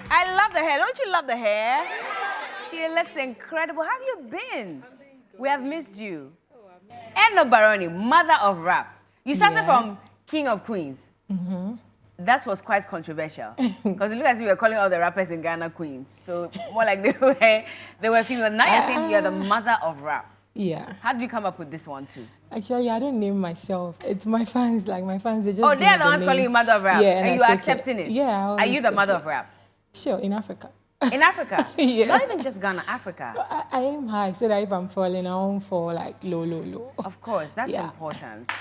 I love the hair. Don't you love the hair? She looks incredible. How have you been? We have missed you. Eno Barony, mother of rap. You started from King of Queens. That was quite controversial because it looked as if you were calling all the rappers in Ghana queens. So more like they were female. Now you're saying you're the mother of rap. Yeah. How did you come up with this one too? Actually, I don't name myself. It's my fans. Like my fans, they just. Oh, they are the ones calling you mother of rap. Yeah, and you are accepting it. Yeah. Are you the mother of rap? Sure, in Africa. In Africa? Yeah. Not even just Ghana, Africa. I aim high so that if I'm falling, I won't fall like low. Of course, that's important.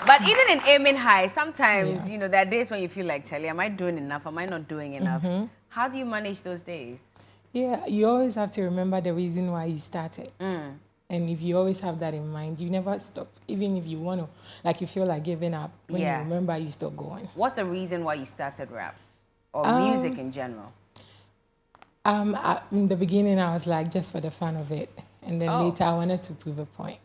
But even in aiming high, sometimes, you know, there are days when you feel like, Charlie, am I doing enough? Am I not doing enough? How do you manage those days? Yeah, you always have to remember the reason why you started. And if you always have that in mind, you never stop. Even if you want to, like you feel like giving up, when you remember, you still going. What's the reason why you started rap? Or music in general? In the beginning, I was like, just for the fun of it. And then later, I wanted to prove a point.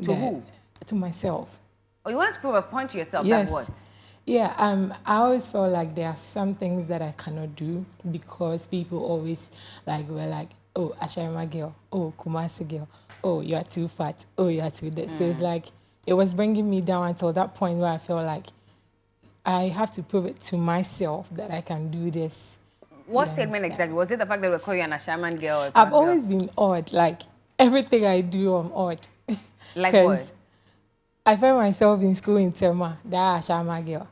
To who? To myself. Oh, you wanted to prove a point to yourself? Yes. Like what? Yeah, I always felt like there are some things that I cannot do because people always were like, oh, Ashayama girl, oh, Kumasi girl, oh, you are too fat, oh, you are too this. So it's like, it was bringing me down until that point where I felt like I have to prove it to myself that I can do this. What statement exactly? Was it the fact that we call you an Ashaman girl? Or I've always been odd. Like, everything I do, I'm odd. Like what? I find myself in school in Tema, that Ashama girl.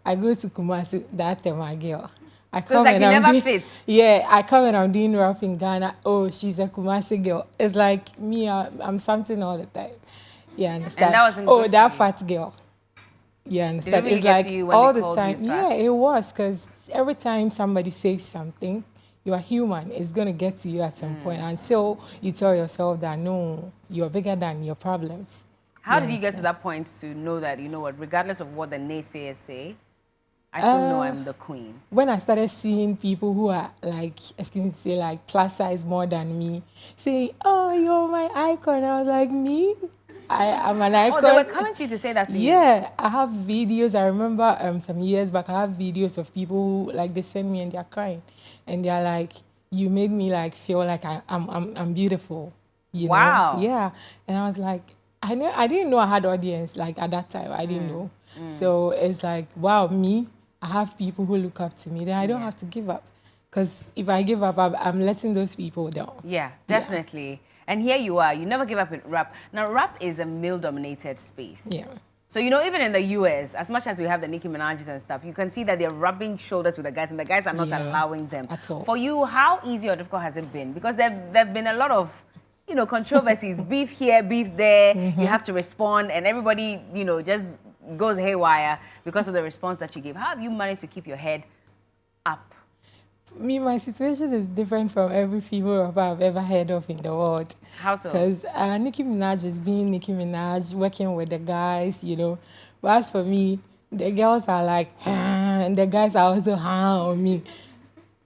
I go to Kumasi, that Tema girl. So it's like you never fit? Yeah, I come and I'm doing rap in Ghana. Oh, she's a Kumasi girl. It's like me, I'm something all the time. Yeah, understand? And that wasn't good for that you? Fat girl. Yeah, understand? Did it really it's get like to you when all they the called time. you fat? Yeah, it was because every time somebody says something, you are human. It's going to get to you at some point until you tell yourself that, no, you're bigger than your problems. How did you get to that point to know that, you know what, regardless of what the naysayers say, I still know I'm the queen? When I started seeing people who are like, excuse me, say like plus size more than me, saying, oh, you're my icon. I was like, me? I am an icon. Oh, they were coming to you to say that to you? Yeah, I have videos. I remember some years back, I have videos of people who, like, they send me and they're crying. And they're like, you made me, like, feel like I'm beautiful. You wow. know? Yeah. And I was like, I didn't know I had audience, like, at that time. I didn't know. So it's like, wow, me, I have people who look up to me. Then I don't have to give up. Because if I give up, I'm letting those people down. Yeah, definitely. Yeah. And here you are. You never give up in rap. Now, rap is a male-dominated space. Yeah. So, you know, even in the US, as much as we have the Nicki Minaj's and stuff, you can see that they're rubbing shoulders with the guys, and the guys are not allowing them. At all. For you, how easy or difficult has it been? Because there've been a lot of, you know, controversies. Beef here, beef there. You have to respond, and everybody, you know, just goes haywire because of the response that you give. How have you managed to keep your head up? Me, my situation is different from every female rapper I've ever heard of in the world. How so? Because Nicki Minaj is being Nicki Minaj, working with the guys, you know. But as for me, the girls are like, and the guys are also on me.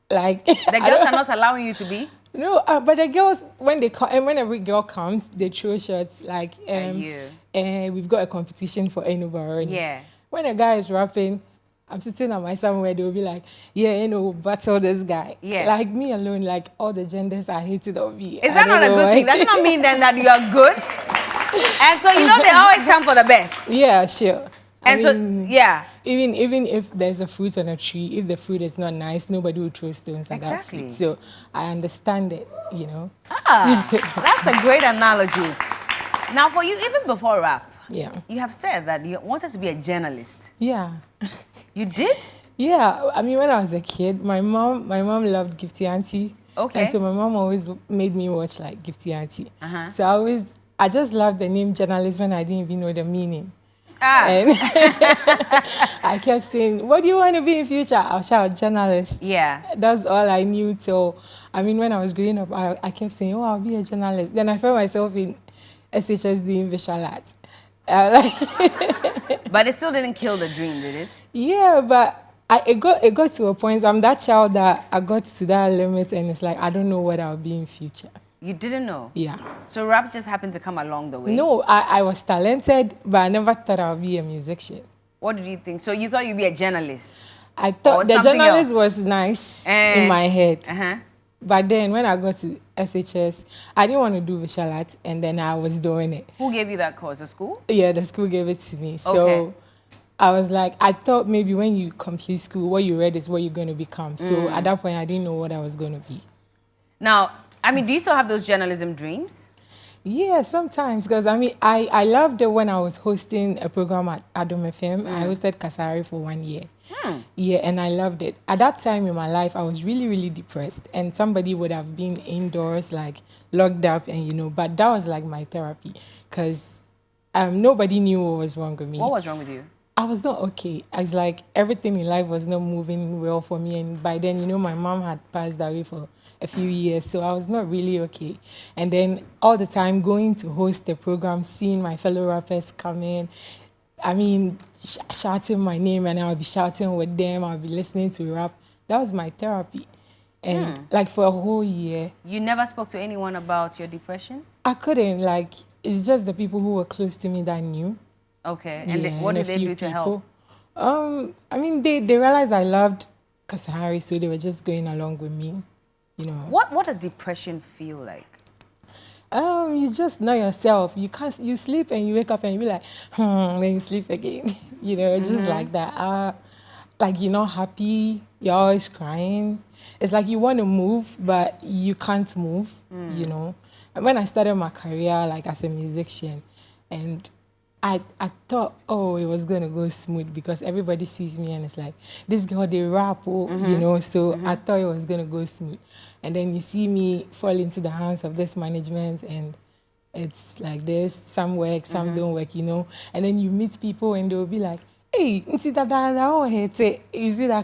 Like the girls are not allowing you to be? No, but the girls, when they come, and when every girl comes, they throw shots like, we've got a competition for Eno Barony. Yeah. When a guy is rapping, I'm sitting at my somewhere, they'll be like, yeah, you know, battle this guy. Yeah. Like me alone, like all the genders are hated on me. Is that not a good thing? Does it not mean then that you are good? And so, you know, they always come for the best. Yeah, sure. And I mean, so, yeah. Even if there's a fruit on a tree, if the fruit is not nice, nobody will throw stones at that fruit. So I understand it, you know. That's a great analogy. Now, for you, even before rap, you have said that you wanted to be a journalist. Yeah. You did? Yeah. I mean, when I was a kid, my mom loved Gifty Auntie. Okay. And so my mom always made me watch like Gifty Auntie. So I just loved the name journalist when I didn't even know the meaning. And I kept saying, what do you want to be in future? I'll shout journalist. Yeah. That's all I knew till, I mean, when I was growing up, I kept saying, oh, I'll be a journalist. Then I found myself in SHSD in visual arts. But it still didn't kill the dream, did it? Yeah, but it got to a point, I'm that child that I got to that limit and it's like, I don't know what I'll be in future. You didn't know? Yeah. So rap just happened to come along the way? No, I was talented, but I never thought I would be a musician. What did you think? So you thought you'd be a journalist? I thought the journalist was nice in my head. But then when I got to SHS, I didn't want to do visual arts, and then I was doing it. Who gave you that course? The school? Yeah, the school gave it to me. So I was like, I thought maybe when you complete school, what you read is what you're going to become. So at that point, I didn't know what I was going to be. Now, I mean, do you still have those journalism dreams? Yeah, sometimes, because I mean, I loved it when I was hosting a program at Adom FM. I hosted Kasari for 1 year. Yeah, and I loved it. At that time in my life, I was really, really depressed, and somebody would have been indoors, like locked up, and you know, but that was like my therapy, because nobody knew what was wrong with me. What was wrong with you? I was not okay. I was like, everything in life was not moving well for me, and by then, you know, my mom had passed away for a few years, so I was not really okay. And then all the time going to host the program, seeing my fellow rappers come in, I mean, shouting my name, and I'll be shouting with them, I'll be listening to rap. That was my therapy. And like for a whole year. You never spoke to anyone about your depression? I couldn't, like, it's just the people who were close to me that knew. Okay, and what did they do to help? I mean, they realized I loved Kasahari, so they were just going along with me, you know. What does depression feel like? You just know yourself. You sleep and you wake up and you be like, then you sleep again. You know, just like that. Like you're not happy, you're always crying. It's like you want to move, but you can't move, you know. And when I started my career, like as a musician, and I thought, oh, it was going to go smooth because everybody sees me and it's like, this girl, they rap, you know, so I thought it was going to go smooth. And then you see me fall into the hands of this management and it's like this, some work, some don't work, you know. And then you meet people and they'll be like, hey, you see that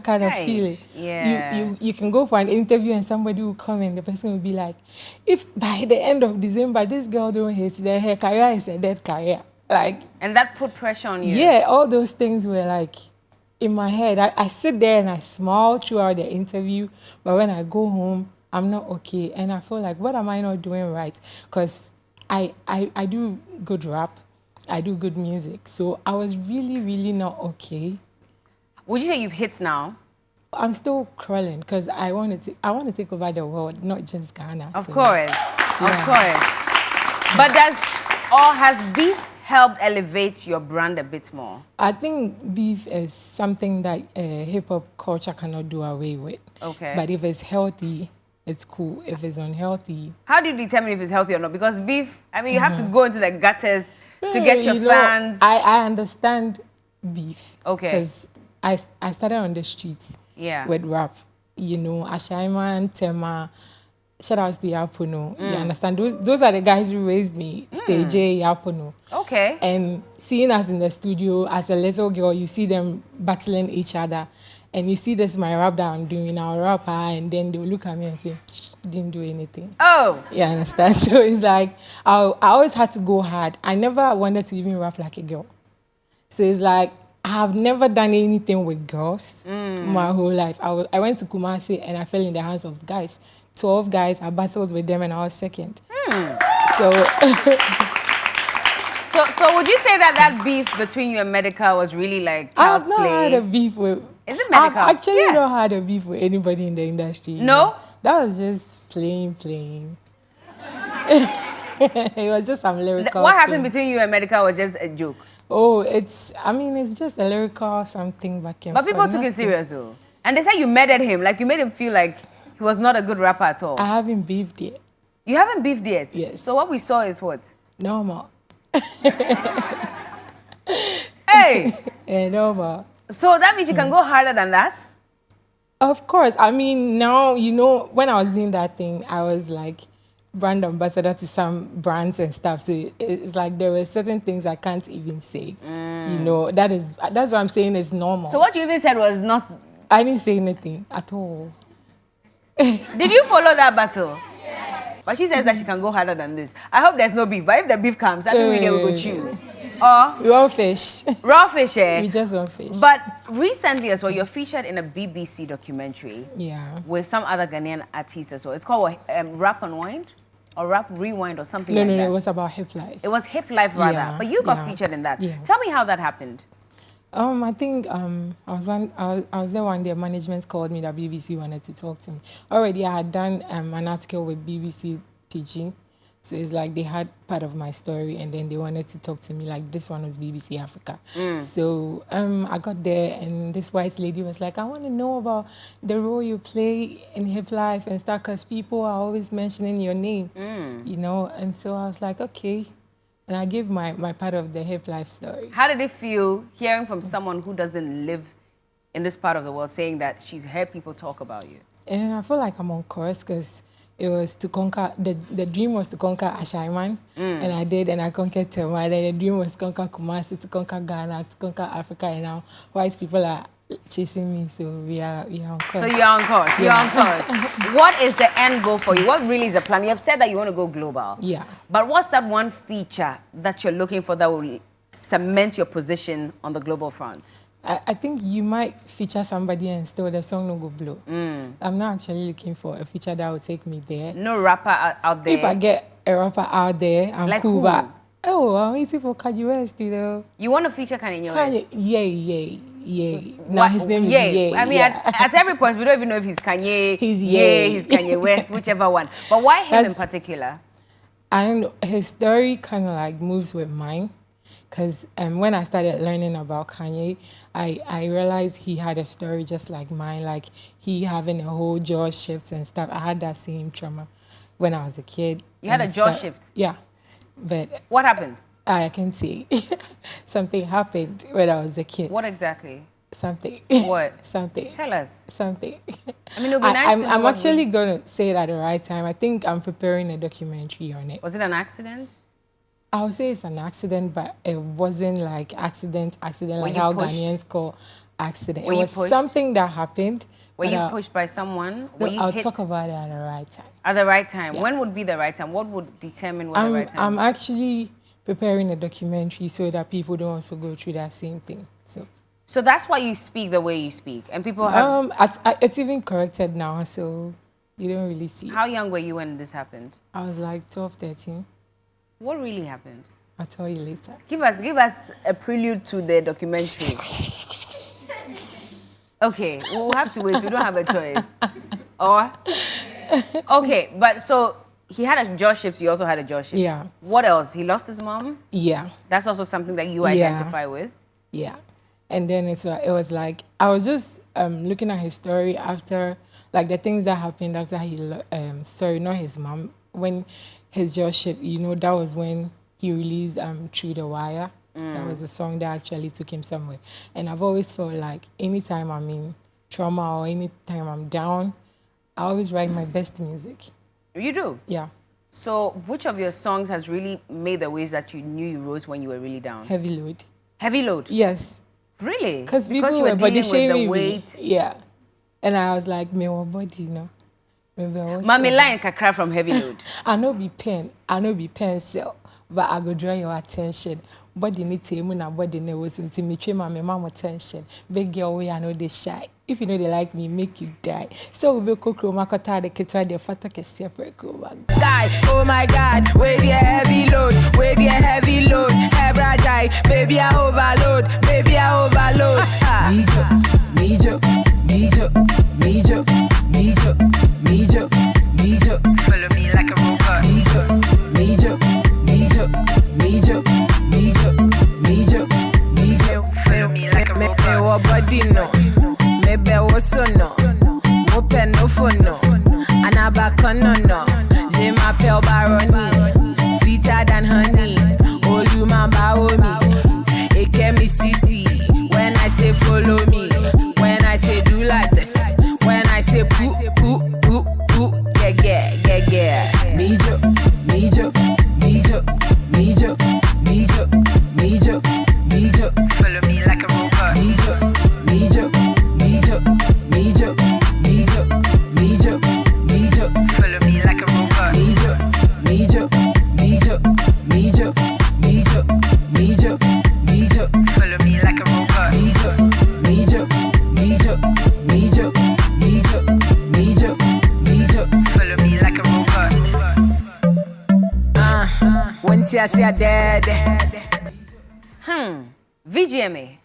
kind of feeling? Yeah. You can go for an interview and somebody will come and the person will be like, if by the end of December, this girl don't hate, then her career is a dead career. Like, and that put pressure on you? Yeah, all those things were like in my head. I sit there and I smile throughout the interview, but when I go home, I'm not okay. And I feel like, what am I not doing right? Because I do good rap, I do good music. So I was really, really not okay. Would you say you've hit now? I'm still crawling because I want to take over the world, not just Ghana. Of course, of course. But has beef helped elevate your brand a bit more? I think beef is something that hip-hop culture cannot do away with. Okay. But if it's healthy, it's cool. If it's unhealthy... How do you determine if it's healthy or not? Because beef, I mean, you have to go into the gutters to get your fans. I understand beef. Okay. Because I started on the streets with rap. You know, Ashaiman, Tema... Shout out to Yapono. You understand? Those are the guys who raised me. Stage A, Yapono. Okay. And seeing us in the studio as a little girl, you see them battling each other. And you see this my rap that I'm doing, I'll rap, and then they'll look at me and say, didn't do anything. Oh. You understand? So it's like, I always had to go hard. I never wanted to even rap like a girl. So it's like, I have never done anything with girls my whole life. I went to Kumasi and I fell in the hands of guys. 12 guys, I battled with them and I was second. So would you say that beef between you and Medica was really like child's play? I've not had a beef with... Is it Medica? I've actually not had a beef with anybody in the industry. No? You know? That was just playing. It was just some lyrical What happened between you and Medica was just a joke? Oh, it's just a lyrical something back and forth. But people took it serious though. And they said you murdered him, like you made him feel like he was not a good rapper at all. I haven't beefed yet. You haven't beefed yet? Yes. So what we saw is what? Normal. Hey! Yeah, normal. So that means you can go harder than that? Of course. I mean, now, you know, when I was doing that thing, I was like brand ambassador to some brands and stuff. So it's like there were certain things I can't even say. You know, that's what I'm saying is normal. So what you even said was not... I didn't say anything at all. Did you follow that battle? Yes. But she says that she can go harder than this. I hope there's no beef. But if the beef comes, I think we will go chew. We want fish. Raw fish, eh? We just want fish. But recently as well, you're featured in a BBC documentary. Yeah. With some other Ghanaian artists as well. It's called Rap Unwind or Rap Rewind or something like that. No, it was about Hip Life. It was Hip Life rather. But you got featured in that. Yeah. Tell me how that happened. I think I was there one day. Management called me that BBC wanted to talk to me. Already, I had done an article with BBC Pidgin, so it's like they had part of my story, and then they wanted to talk to me. Like this one was BBC Africa. So I got there, and this white lady was like, "I want to know about the role you play in hip life and stuff, because people are always mentioning your name, you know." And so I was like, "Okay." And I gave my part of the hip life story. How did it feel hearing from someone who doesn't live in this part of the world saying that she's heard people talk about you? And I feel like I'm on course because it was to conquer, the dream was to conquer Ashaiman, and I did, and I conquered Tema. And the dream was to conquer Kumasi, to conquer Ghana, to conquer Africa, and now white people are chasing me, so we are on course. So you're on course, you're on course. What is the end goal for you? What really is the plan? You have said that you want to go global. Yeah. But what's that one feature that you're looking for that will cement your position on the global front? I think you might feature somebody and still the song no go blow. I'm not actually looking for a feature that will take me there. No rapper out there? If I get a rapper out there, I'm like cool, who? but I'm waiting for Kanye West, you know. You want to feature Kanye West? Yeah. Now his name is Ye. I mean, at every point, we don't even know if he's Kanye, he's Ye, he's Kanye West, whichever one. But why him in particular? I don't know, his story kind of like moves with mine. Because when I started learning about Kanye, I realized he had a story just like mine, like he having a whole jaw shift and stuff. I had that same trauma when I was a kid. You had a jaw shift? Yeah. But what happened? I can say something happened when I was a kid. What exactly? Something. What? Something. Tell us. Something. I mean, it'll be nice to know. I'm actually going to say it at the right time. I think I'm preparing a documentary on it. Was it an accident? I would say it's an accident, but it wasn't like accident like how Ghanaians call accident. It was something that happened. Were you pushed by someone? Were you I'll hit? talk about it at the right time. At the right time? Yeah. When would be the right time? What would determine when the right time? I'm actually preparing a documentary so that people don't also go through that same thing. So that's why you speak the way you speak, and people have... it's even corrected now, so you don't really see it. How young were you when this happened? I was like 12, 13. What really happened? I'll tell you later. Give us a prelude to the documentary. Okay, we'll have to wait. We don't have a choice. Or... Okay, but so he had a jaw shift. You also had a jaw shift. Yeah. What else? He lost his mom? Yeah. That's also something that you identify with? Yeah. And then it was like, I was just looking at his story after, like the things that happened after he, sorry, not his mom, when his jaw shift, you know, that was when he released Through the Wire. That was a song that actually took him somewhere. And I've always felt like anytime I'm in trauma or anytime I'm down, I always write my best music. You do? Yeah. So which of your songs has really made the waves that you knew you wrote when you were really down? Heavy Load. Heavy Load? Yes. Really? Because you were were body dealing with the shaming weight? me. Yeah. And I was like, me what body, you know. Mommy line kakra from Heavy Load. I know be pen, pencil, but I go draw your attention. Body need to na body ne was into me train my mom attention. Big girl way I know they shy. If you know they like me, make you die. So we go chroma kota the kit the fata ke separate chroma. Guy, oh my God, where the heavy load, Hebra baby I overload, Need you. Follow me like a robot. Need you. Follow me like a robot. Me wa body no, me be wo so no, wo pen no phone no, anabaka no. Je m'appelle Barony, sweeter than honey. Oh you man bow me, it can me CC. When I say follow me, when I say do like this, when I say poo. Yeah. Need you. Follow me like a robot. Need you. Follow me like a robot. Need you. Follow me like a robot. Need you. Follow me like a robot. Once I say dead. VGMA.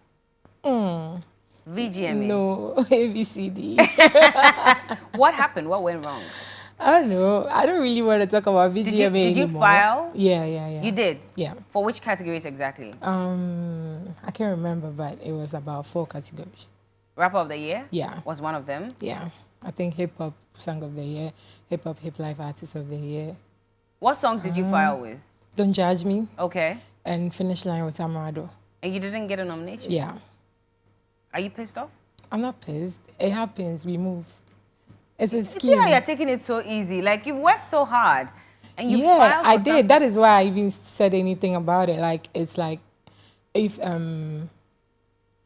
VGMA? No, ABCD. What happened? What went wrong? I don't know. I don't really want to talk about VGMA Did you anymore. file? Yeah. You did? Yeah. For which categories exactly? I can't remember, but it was about 4 categories. Rapper of the Year? Yeah. Was one of them? Yeah. I think Hip Hop Song of the Year, Hip Hop Hip Life Artist of the Year. What songs did you file with? Don't Judge Me. Okay. And Finish Line with Amarado. And you didn't get a nomination? Yeah. Are you pissed off? I'm not pissed. It happens. We move. It's a scheme. See how you're taking it so easy? Like, you've worked so hard. And you filed for I did. something. That is why I even said anything about it. Like, it's like, if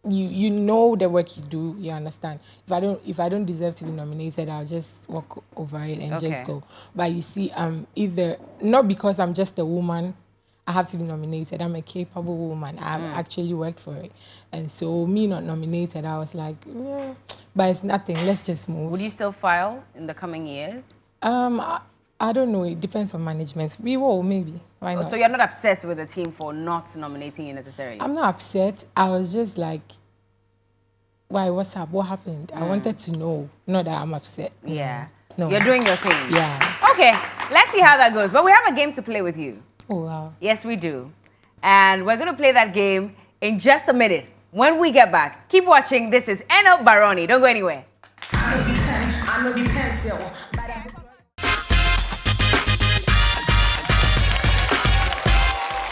you know the work you do, you understand. If I don't deserve to be nominated, I'll just walk over it and just go. But you see, not because I'm just a woman, I have to be nominated. I'm a capable woman. I've actually worked for it. And so me not nominated, I was like, yeah, but it's nothing. Let's just move. Would you still file in the coming years? I don't know. It depends on management. We will, maybe. Why not? So you're not upset with the team for not nominating you necessarily? I'm not upset. I was just like, why, what's up? What happened? I wanted to know. Not that I'm upset. Yeah. No. You're doing your thing. Yeah. Okay, let's see how that goes. But we have a game to play with you. Oh, wow. Yes, we do. And we're going to play that game in just a minute. When we get back, keep watching. This is Eno Barony. Don't go anywhere. I know the pencil.